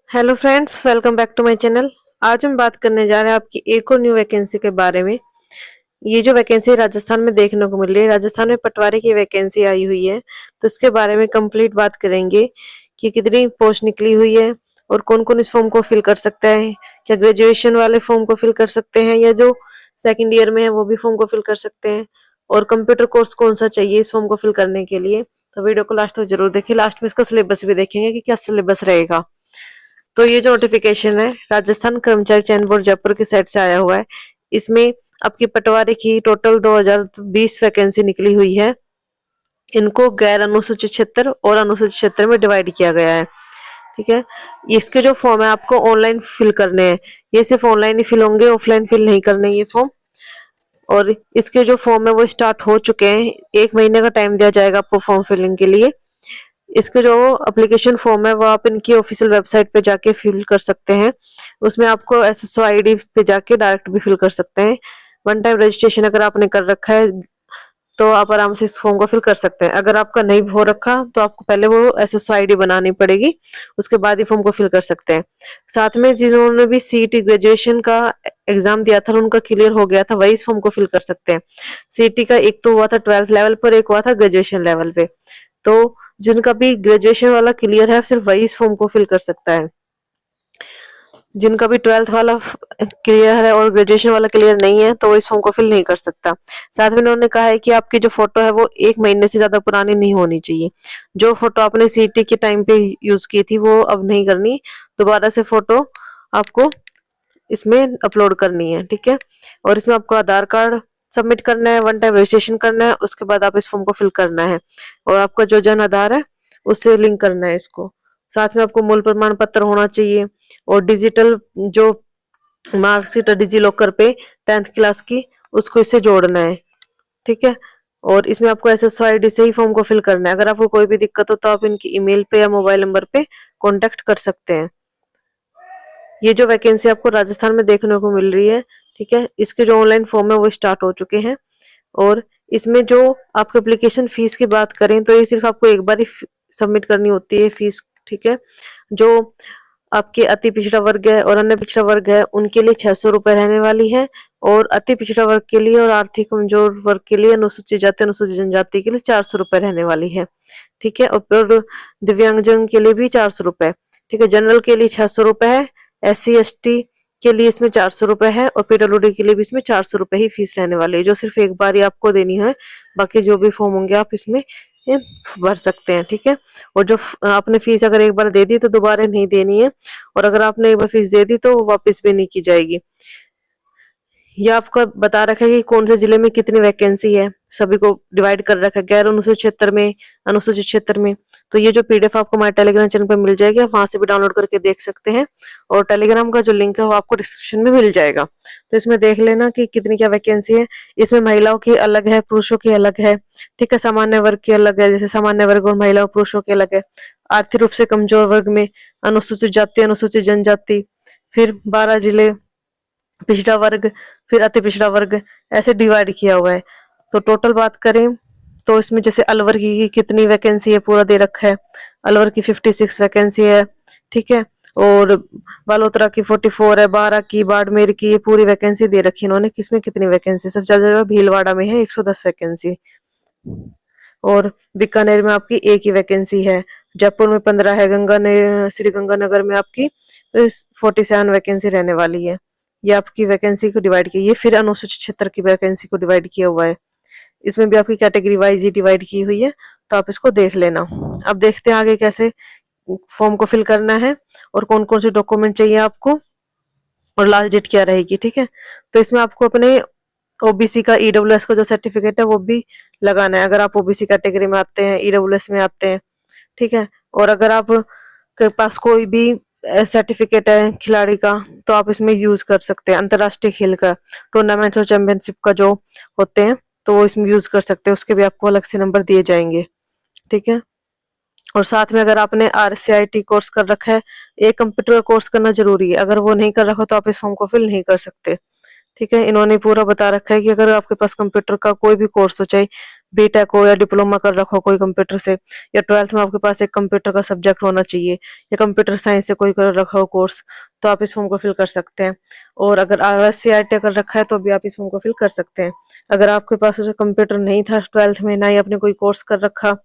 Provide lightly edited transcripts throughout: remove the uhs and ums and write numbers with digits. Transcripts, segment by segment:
Hello friends, welcome back to my channel. आज हम बात करने जा रहे हैं आपकी एक और न्यू वैकेंसी के बारे में। ये जो वैकेंसी राजस्थान में देखने को मिल रही है, राजस्थान में पटवारी की वैकेंसी आई हुई है। तो इसके बारे में कंप्लीट बात करेंगे कि कितनी पोस्ट निकली हुई है और कौन कौन इस फॉर्म को फिल कर सकता है। क्या ग्रेजुएशन वाले फॉर्म को फिल कर सकते हैं या जो सेकेंड ईयर में है वो भी फॉर्म को फिल कर सकते हैं, और कंप्यूटर कोर्स कौन सा चाहिए इस फॉर्म को फिल करने के लिए। तो वीडियो को लास्ट तक जरूर देखिए। लास्ट में इसका सिलेबस भी देखेंगे कि क्या सिलेबस रहेगा। तो ये जो नोटिफिकेशन है राजस्थान कर्मचारी चयन बोर्ड जयपुर की साइट से आया हुआ है। इसमें आपकी पटवारी की टोटल 2020 वैकेंसी निकली हुई है। इनको गैर अनुसूचित क्षेत्र और अनुसूचित क्षेत्र में डिवाइड किया गया है। ठीक है। इसके जो फॉर्म है आपको ऑनलाइन फिल करने हैं। ये सिर्फ ऑनलाइन ही फिल होंगे, ऑफलाइन फिल नहीं करने ये फॉर्म। और इसके जो फॉर्म है वो स्टार्ट हो चुके हैं। 1 महीने का टाइम दिया जाएगा आपको फॉर्म फिलिंग के लिए। इसके जो एप्लीकेशन फॉर्म है वो आप इनकी ऑफिशियल वेबसाइट पे जाके फिल कर सकते हैं। उसमें आपको एसएसओ आईडी पे जाके डायरेक्ट भी फिल कर सकते हैं। वन टाइम रजिस्ट्रेशन अगर आपने कर रखा है तो आप आराम से इस फॉर्म को फिल कर सकते हैं। अगर आपका नहीं हो रखा तो आपको पहले वो एसएसओ आईडी बनानी पड़ेगी, उसके बाद ही फॉर्म को फिल कर सकते हैं। साथ में जिन्होंने भी सीईटी ग्रेजुएशन का एग्जाम दिया था और उनका क्लियर हो गया था वही इस फॉर्म को फिल कर सकते हैं। सीईटी का एक तो हुआ था 12th लेवल पर, एक हुआ था ग्रेजुएशन लेवल पे। तो जिनका भी ग्रेजुएशन वाला क्लियर है सिर्फ वही इस फॉर्म को फिल कर सकता है। जिनका भी 12th वाला क्लियर है और ग्रेजुएशन वाला क्लियर नहीं है तो वो इस फॉर्म को फिल नहीं कर सकता। साथ में उन्होंने कहा है कि आपकी जो फोटो है वो 1 महीने से ज्यादा पुरानी नहीं होनी चाहिए। जो फोटो आपने सीटी के टाइम पे यूज की थी वो अब नहीं करनी, दोबारा से फोटो आपको इसमें अपलोड करनी है। ठीक है। और इसमें आपको आधार कार्ड सबमिट करना है, वन टाइम रजिस्ट्रेशन करना है, उसके बाद आप इस फॉर्म को फिल करना है। और आपका जो जन आधार है उससे लिंक करना है इसको। साथ में आपको मूल प्रमाण पत्र होना चाहिए और डिजिटल जो मार्कशीट है डिजी लॉकर पे 10th क्लास की, उसको इससे जोड़ना है। ठीक है। और इसमें आपको एसएसओ आईडी से ही फॉर्म को फिल करना है। अगर आपको कोई भी दिक्कत हो तो आप इनकी ईमेल पे या मोबाइल नंबर पे कांटेक्ट कर सकते हैं। ये जो वैकेंसी आपको राजस्थान में देखने को मिल रही है, ठीक है, इसके जो ऑनलाइन फॉर्म है वो स्टार्ट हो चुके हैं। और इसमें जो आपको एप्लीकेशन फीस की बात करें तो ये सिर्फ आपको एक बार ही सबमिट करनी होती है फीस। ठीक है। जो आपके अति पिछड़ा वर्ग है और अन्य पिछड़ा वर्ग है उनके लिए 600 रुपए रहने वाली है। और अति पिछड़ा वर्ग के लिए और आर्थिक कमजोर वर्ग के लिए, अनुसूचित जाति अनुसूचित जनजाति के लिए 400 रुपए रहने वाली है। ठीक है। और दिव्यांगजन के लिए भी 400 रुपए। ठीक है। जनरल के लिए 600 रुपए है। SC ST के लिए इसमें 400 रुपए है और PWD के लिए भी इसमें 400 रुपए ही फीस रहने वाली है, जो सिर्फ एक बार ही आपको देनी है। बाकी जो भी फॉर्म होंगे आप इसमें ये भर सकते हैं। ठीक है। और जो आपने फीस अगर एक बार दे दी तो दोबारा नहीं देनी है, और अगर आपने एक बार फीस दे दी तो वापस भी नहीं की जाएगी। ये आपको बता रखा है कि कौन से जिले में कितनी वैकेंसी है, सभी को डिवाइड कर रखा है गैर अनुसूचित क्षेत्र में, अनुसूचित क्षेत्र में। तो ये जो पीडीएफ आपको हमारे टेलीग्राम चैनल पर मिल जाएगी, आप वहां से भी डाउनलोड करके देख सकते हैं। और टेलीग्राम का जो लिंक है वो आपको डिस्क्रिप्शन में मिल जाएगा। तो इसमें देख लेना कि कितनी क्या वैकेंसी है। इसमें महिलाओं की अलग है, पुरुषों की अलग है। ठीक है। सामान्य वर्ग की अलग है, जैसे सामान्य वर्ग और महिलाओं पुरुषों के अलग है। आर्थिक रूप से कमजोर वर्ग में अनुसूचित जाति, अनुसूचित जनजाति, फिर 12 जिले, पिछड़ा वर्ग, फिर अति पिछड़ा वर्ग, ऐसे डिवाइड किया हुआ है। तो टोटल बात करें तो इसमें जैसे अलवर की कितनी वैकेंसी है पूरा दे रखा है। अलवर की 56 वैकेंसी है। ठीक है। और बालोतरा की 44 है, बारा की, बाड़मेर की, ये पूरी वैकेंसी दे रखी है इन्होंने। किसमें कितनी वैकेंसी, सबसे ज्यादा भीलवाड़ा में है 110 वैकेंसी। और बीकानेर में आपकी एक ही वैकेंसी है। जयपुर में 15 है। श्री गंगानगर में आपकी 47 वैकेंसी रहने वाली है। ये आपकी वैकेंसी को डिवाइड की, ये फिर अनुसूचित क्षेत्र की वैकेंसी को डिवाइड किया हुआ है। इसमें भी आपकी कैटेगरी वाइज ही डिवाइड की हुई है, तो आप इसको देख लेना। अब देखते हैं आगे कैसे फॉर्म को फिल करना है और कौन कौन से डॉक्यूमेंट चाहिए आपको और लास्ट डेट क्या रहेगी। ठीक है। तो इसमें आपको अपने ओबीसी का ईडब्ल्यूएस का जो सर्टिफिकेट है वो भी लगाना है, अगर आप ओबीसी कैटेगरी में आते हैं, ईडब्ल्यूएस में आते हैं। ठीक है। और अगर आप के पास कोई भी सर्टिफिकेट है खिलाड़ी का तो आप इसमें यूज कर सकते हैं। अंतरराष्ट्रीय खेल का टूर्नामेंट्स और चैंपियनशिप का जो होते हैं तो वो इसमें यूज कर सकते हैं, उसके भी आपको अलग से नंबर दिए जाएंगे। ठीक है। और साथ में अगर आपने RCIT कोर्स कर रखा है, एक कंप्यूटर कोर्स करना जरूरी है। अगर वो नहीं कर रखा तो आप इस फॉर्म को फिल नहीं कर सकते। ठीक है, इन्होंने पूरा बता रखा है कि अगर आपके पास कंप्यूटर का कोई भी कोर्स हो, चाहे बीटेक हो या डिप्लोमा कर रखा हो कोई कंप्यूटर से, या 12th में आपके पास एक कंप्यूटर का सब्जेक्ट होना चाहिए, या कंप्यूटर साइंस से कोई कर रखा हो कोर्स, तो आप इस फॉर्म को फिल कर सकते हैं। और अगर RSCIT कर रखा है तो भी आप इस फॉर्म को फिल कर सकते हैं। अगर आपके पास कंप्यूटर नहीं था 12th में, ना ही आपने कोई कोर्स कर रखा,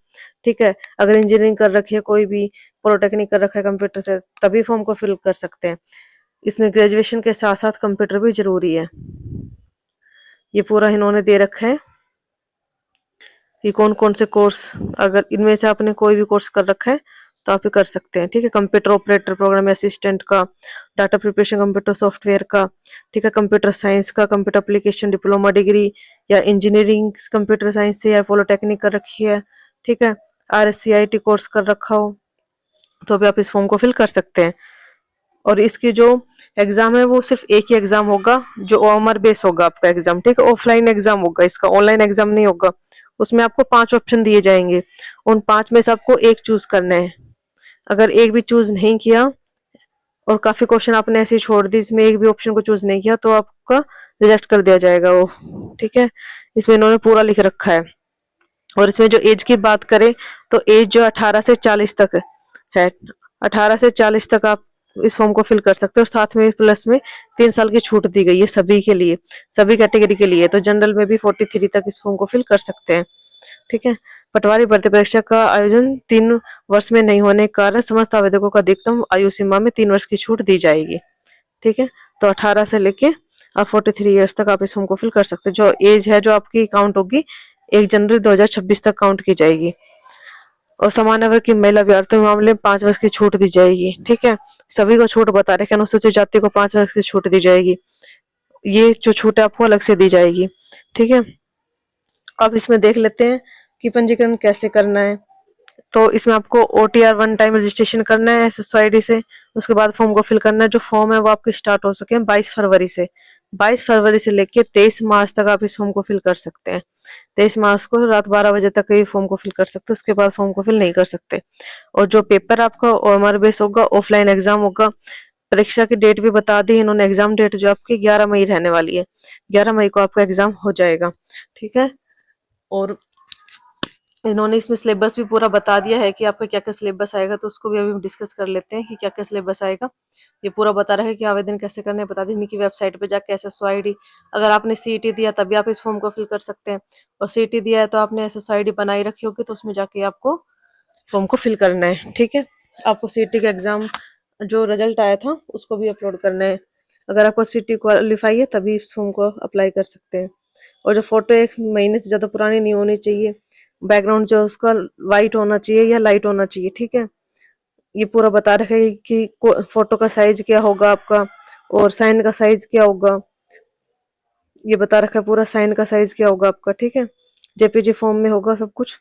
ठीक है, अगर इंजीनियरिंग कर रखी है, कोई भी पॉलिटेक्निक कर रखा है कंप्यूटर से, तभी फॉर्म को फिल कर सकते हैं। इसमें ग्रेजुएशन के साथ साथ कंप्यूटर भी जरूरी है। ये पूरा इन्होंने दे रखा है कि कौन कौन से कोर्स, अगर इनमें से आपने कोई भी कोर्स कर रखा है तो आप ये कर सकते हैं। ठीक है, कंप्यूटर ऑपरेटर, प्रोग्राम असिस्टेंट का, डाटा प्रिपरेशन कंप्यूटर सॉफ्टवेयर का, ठीक है, कंप्यूटर साइंस का, कंप्यूटर एप्लीकेशन डिप्लोमा डिग्री, या इंजीनियरिंग कंप्यूटर साइंस से या पॉलिटेक्निक कर रखी है, ठीक है, RSCIT कोर्स कर रखा हो, तो भी आप इस फॉर्म को फिल कर सकते हैं। और इसकी जो एग्जाम है वो सिर्फ एक ही एग्जाम होगा, जो OMR बेस होगा आपका एग्जाम, ठीक है, ऑफलाइन एग्जाम होगा, इसका ऑनलाइन एग्जाम नहीं होगा। उसमें आपको 5 ऑप्शन दिए जाएंगे, उन 5 में से आपको एक चूज करना है। अगर एक भी चूज नहीं किया और काफी क्वेश्चन आपने ऐसे ही छोड़ दी, इसमें एक भी ऑप्शन को चूज नहीं किया, तो आपका रिजेक्ट कर दिया जाएगा वो। ठीक है, इसमें इन्होंने पूरा लिख रखा है। और इसमें जो एज की बात करें तो एज जो 18 से 40 तक है, 18 से 40 तक आप इस फॉर्म को फिल कर सकते हो। और साथ में प्लस में 3 साल की छूट दी गई है सभी के लिए, सभी कैटेगरी के लिए। तो जनरल में भी 43 तक इस फॉर्म को फिल कर सकते हैं। ठीक है, पटवारी भर्ती परीक्षा का आयोजन 3 वर्ष में नहीं होने के कारण समस्त आवेदकों को अधिकतम आयु सीमा में 3 वर्ष की छूट दी जाएगी। ठीक है, तो 18 से लेके आप 43 ईयर्स तक आप इस फॉर्म को फिल कर सकते हैं। जो एज है जो आपकी काउंट होगी 1 जनवरी 2026 तक काउंट की जाएगी। और सामान्य वर्ग की महिला अभ्यर्थियों के मामले में 5 वर्ष की छूट दी जाएगी। ठीक है, सभी को छूट बता रहे हैं, अनुसूचित जाति को 5 वर्ष की छूट दी जाएगी। ये जो छूट है आपको अलग से दी जाएगी। ठीक है, अब इसमें देख लेते हैं कि पंजीकरण कैसे करना है। तो इसमें आपको OTR 1 टाइम रजिस्ट्रेशन करना है SSID से। उसके बाद फॉर्म को फिल करना है। जो फॉर्म है वो आपके स्टार्ट हो सके 22 फरवरी से, 22 फरवरी से लेके 23 मार्च तक आप इस फॉर्म को फिल कर सकते हैं। 23 मार्च को रात 12 बजे तक ये फॉर्म को फिल कर सकते हैं, उसके बाद फॉर्म को फिल नहीं कर सकते। और जो पेपर आपका OMR बेस होगा, ऑफलाइन एग्जाम होगा। परीक्षा की डेट भी बता दी इन्होंने, एग्जाम डेट जो आपकी 11 मई रहने वाली है। 11 मई को आपका एग्जाम हो जाएगा। ठीक है, और इन्होंने इसमें सिलेबस भी पूरा बता दिया है कि आपका क्या क्या सिलेबस आएगा, तो उसको भी अभी हम डिस्कस कर लेते हैं कि क्या क्या सिलेबस आएगा। ये पूरा बता रहा है कि आवेदन कैसे करना है, बता दी इनकी वेबसाइट पे जाके SSID, अगर आपने CET दिया तभी आप इस फॉर्म को फिल कर सकते हैं, और CET दिया है तो आपने SSID बनाई रखी होगी, तो उसमें जाके आपको फॉर्म को फिल करना है। ठीक है, आपको CET का एग्जाम जो रिजल्ट आया था उसको भी अपलोड करना है। अगर आपको CET क्वालिफाई है तभी इस फॉर्म को अप्लाई कर सकते हैं। और जो फोटो 1 महीने से ज्यादा पुरानी नहीं होनी चाहिए। बैकग्राउंड जो उसका वाइट होना चाहिए या लाइट होना चाहिए। ठीक है, ये पूरा बता रखा है कि फोटो का साइज क्या होगा आपका, और साइन का साइज क्या होगा, ये बता रखा है पूरा, साइन का साइज क्या होगा आपका। ठीक है, JPG फॉर्म में होगा सब कुछ।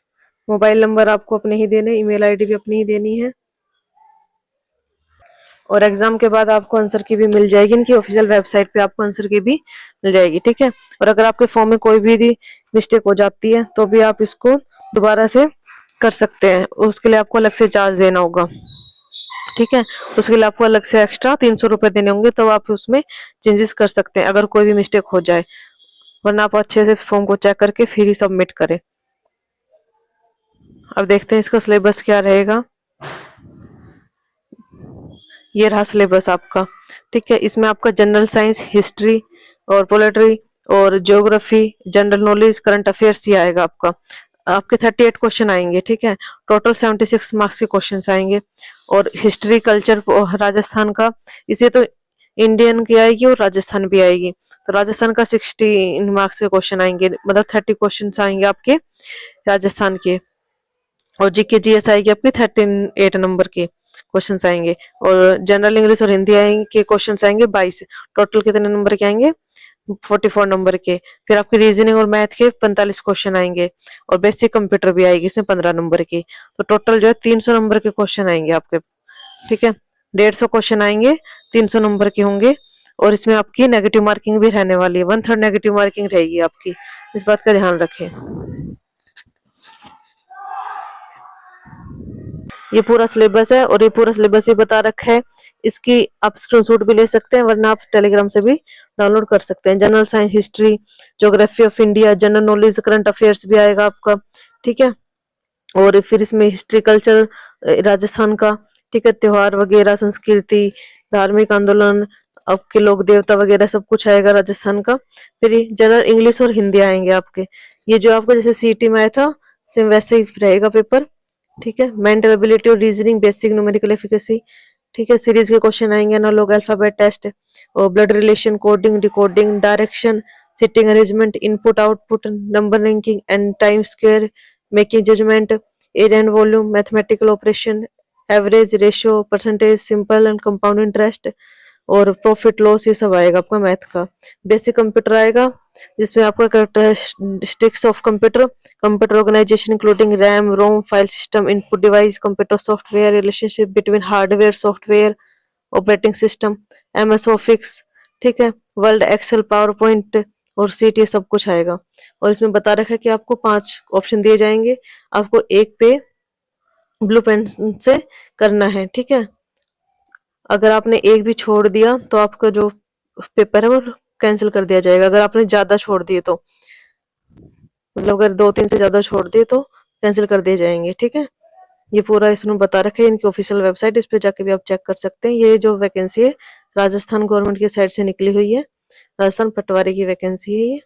मोबाइल नंबर आपको अपने ही देने, email ID भी अपनी ही देनी है। और एग्जाम के बाद आपको आंसर की भी मिल जाएगी, इनकी ऑफिशियल वेबसाइट पे आपको आंसर की भी मिल जाएगी। ठीक है, और अगर आपके फॉर्म में कोई भी मिस्टेक हो जाती है तो भी आप इसको दोबारा से कर सकते हैं, उसके लिए आपको अलग से चार्ज देना होगा। ठीक है, उसके लिए आपको अलग से एक्स्ट्रा 300 रुपए देने होंगे, तो आप उसमें चेंजेस कर सकते हैं अगर कोई भी मिस्टेक हो जाए, वरना आप अच्छे से फॉर्म को चेक करके फिर ही सबमिट करें। अब देखते हैं इसका सिलेबस क्या रहेगा। ये रहा सिलेबस आपका। ठीक है, इसमें आपका जनरल साइंस, हिस्ट्री और पोलिट्री और geography, general knowledge, current affairs ही आएगा आपका। आपके 38 क्वेश्चन आएंगे। ठीक है, टोटल 76 मार्क्स के क्वेश्चन आएंगे। और हिस्ट्री कल्चर राजस्थान का, इसे तो इंडियन की आएगी और राजस्थान भी आएगी, तो राजस्थान का 60 मार्क्स के क्वेश्चन आएंगे, मतलब 30 क्वेश्चन आएंगे आपके राजस्थान के। और GK GS आएगी आपकी 38 नंबर के क्वेश्चन आएंगे। और जनरल इंग्लिश और हिंदी आएंगे के क्वेश्चन आएंगे 22। टोटल कितने नंबर के आएंगे? 44 नंबर के। फिर आपके रीजनिंग और मैथ के 45 क्वेश्चन आएंगे। और बेसिक कंप्यूटर भी आएगी इसमें 15 नंबर की। तो टोटल जो है 300 नंबर के क्वेश्चन आएंगे आपके। ठीक है, 150 क्वेश्चन आएंगे, 300 नंबर के होंगे। और इसमें आपकी नेगेटिव मार्किंग भी रहने वाली है, 1/3 नेगेटिव मार्किंग रहेगी आपकी, इस बात का ध्यान रखें। ये पूरा सिलेबस है और ये पूरा सिलेबस ही बता रखा है। इसकी आप स्क्रीनशॉट भी ले सकते हैं, वरना आप टेलीग्राम से भी डाउनलोड कर सकते हैं। General science, history, geography of India, general knowledge, current affairs भी आएगा आपका, ठीक है। और फिर इसमें हिस्ट्री, कल्चर राजस्थान का, ठीक है, त्योहार वगैरह, संस्कृति, धार्मिक आंदोलन, आपके लोक देवता वगैरह सब कुछ आएगा राजस्थान का। फिर ये जनरल इंग्लिश और हिंदी आएंगे आपके। ये जो आपका जैसे सीईटी में आया था सेम वैसे ही रहेगा पेपर, ठीक है। मेंटल एबिलिटी और रीजनिंग, बेसिक न्यूमेरिकल एफिकेसी, ठीक है। सीरीज के क्वेश्चन आएंगे, एनालॉग, अल्फाबेट टेस्ट और blood relation, coding, decoding, direction, sitting arrangement, input output, number linking and time square, making judgement, area and volume, mathematical operation, average, ratio, percentage, simple and compound interest और profit loss, ये सब आएगा आपका math का। Basic computer आएगा, जिसमें आपका characteristics of computer, computer organization including RAM, ROM, file system, input device, computer software, relationship between hardware, software, operating system, MS Office, ठीक है, वर्ल्ड एक्सेल, पावर पॉइंट और सीट, ये सब कुछ आएगा। और इसमें बता रखा है कि आपको 5 ऑप्शन दिए जाएंगे, आपको एक पे ब्लू पेन से करना है, ठीक है। अगर आपने एक भी छोड़ दिया तो आपका जो पेपर है वो कैंसिल कर दिया जाएगा। अगर आपने ज्यादा छोड़ दिए तो, मतलब अगर 2-3 से ज्यादा छोड़ दिए तो कैंसिल कर दिए जाएंगे, ठीक है। ये पूरा इसमें बता रखा है, इनकी ऑफिशियल वेबसाइट, इस पे जाके भी आप चेक कर सकते हैं। ये जो वैकेंसी है राजस्थान गवर्नमेंट की साइड से निकली हुई है, राजस्थान पटवारी की वैकेंसी है ये।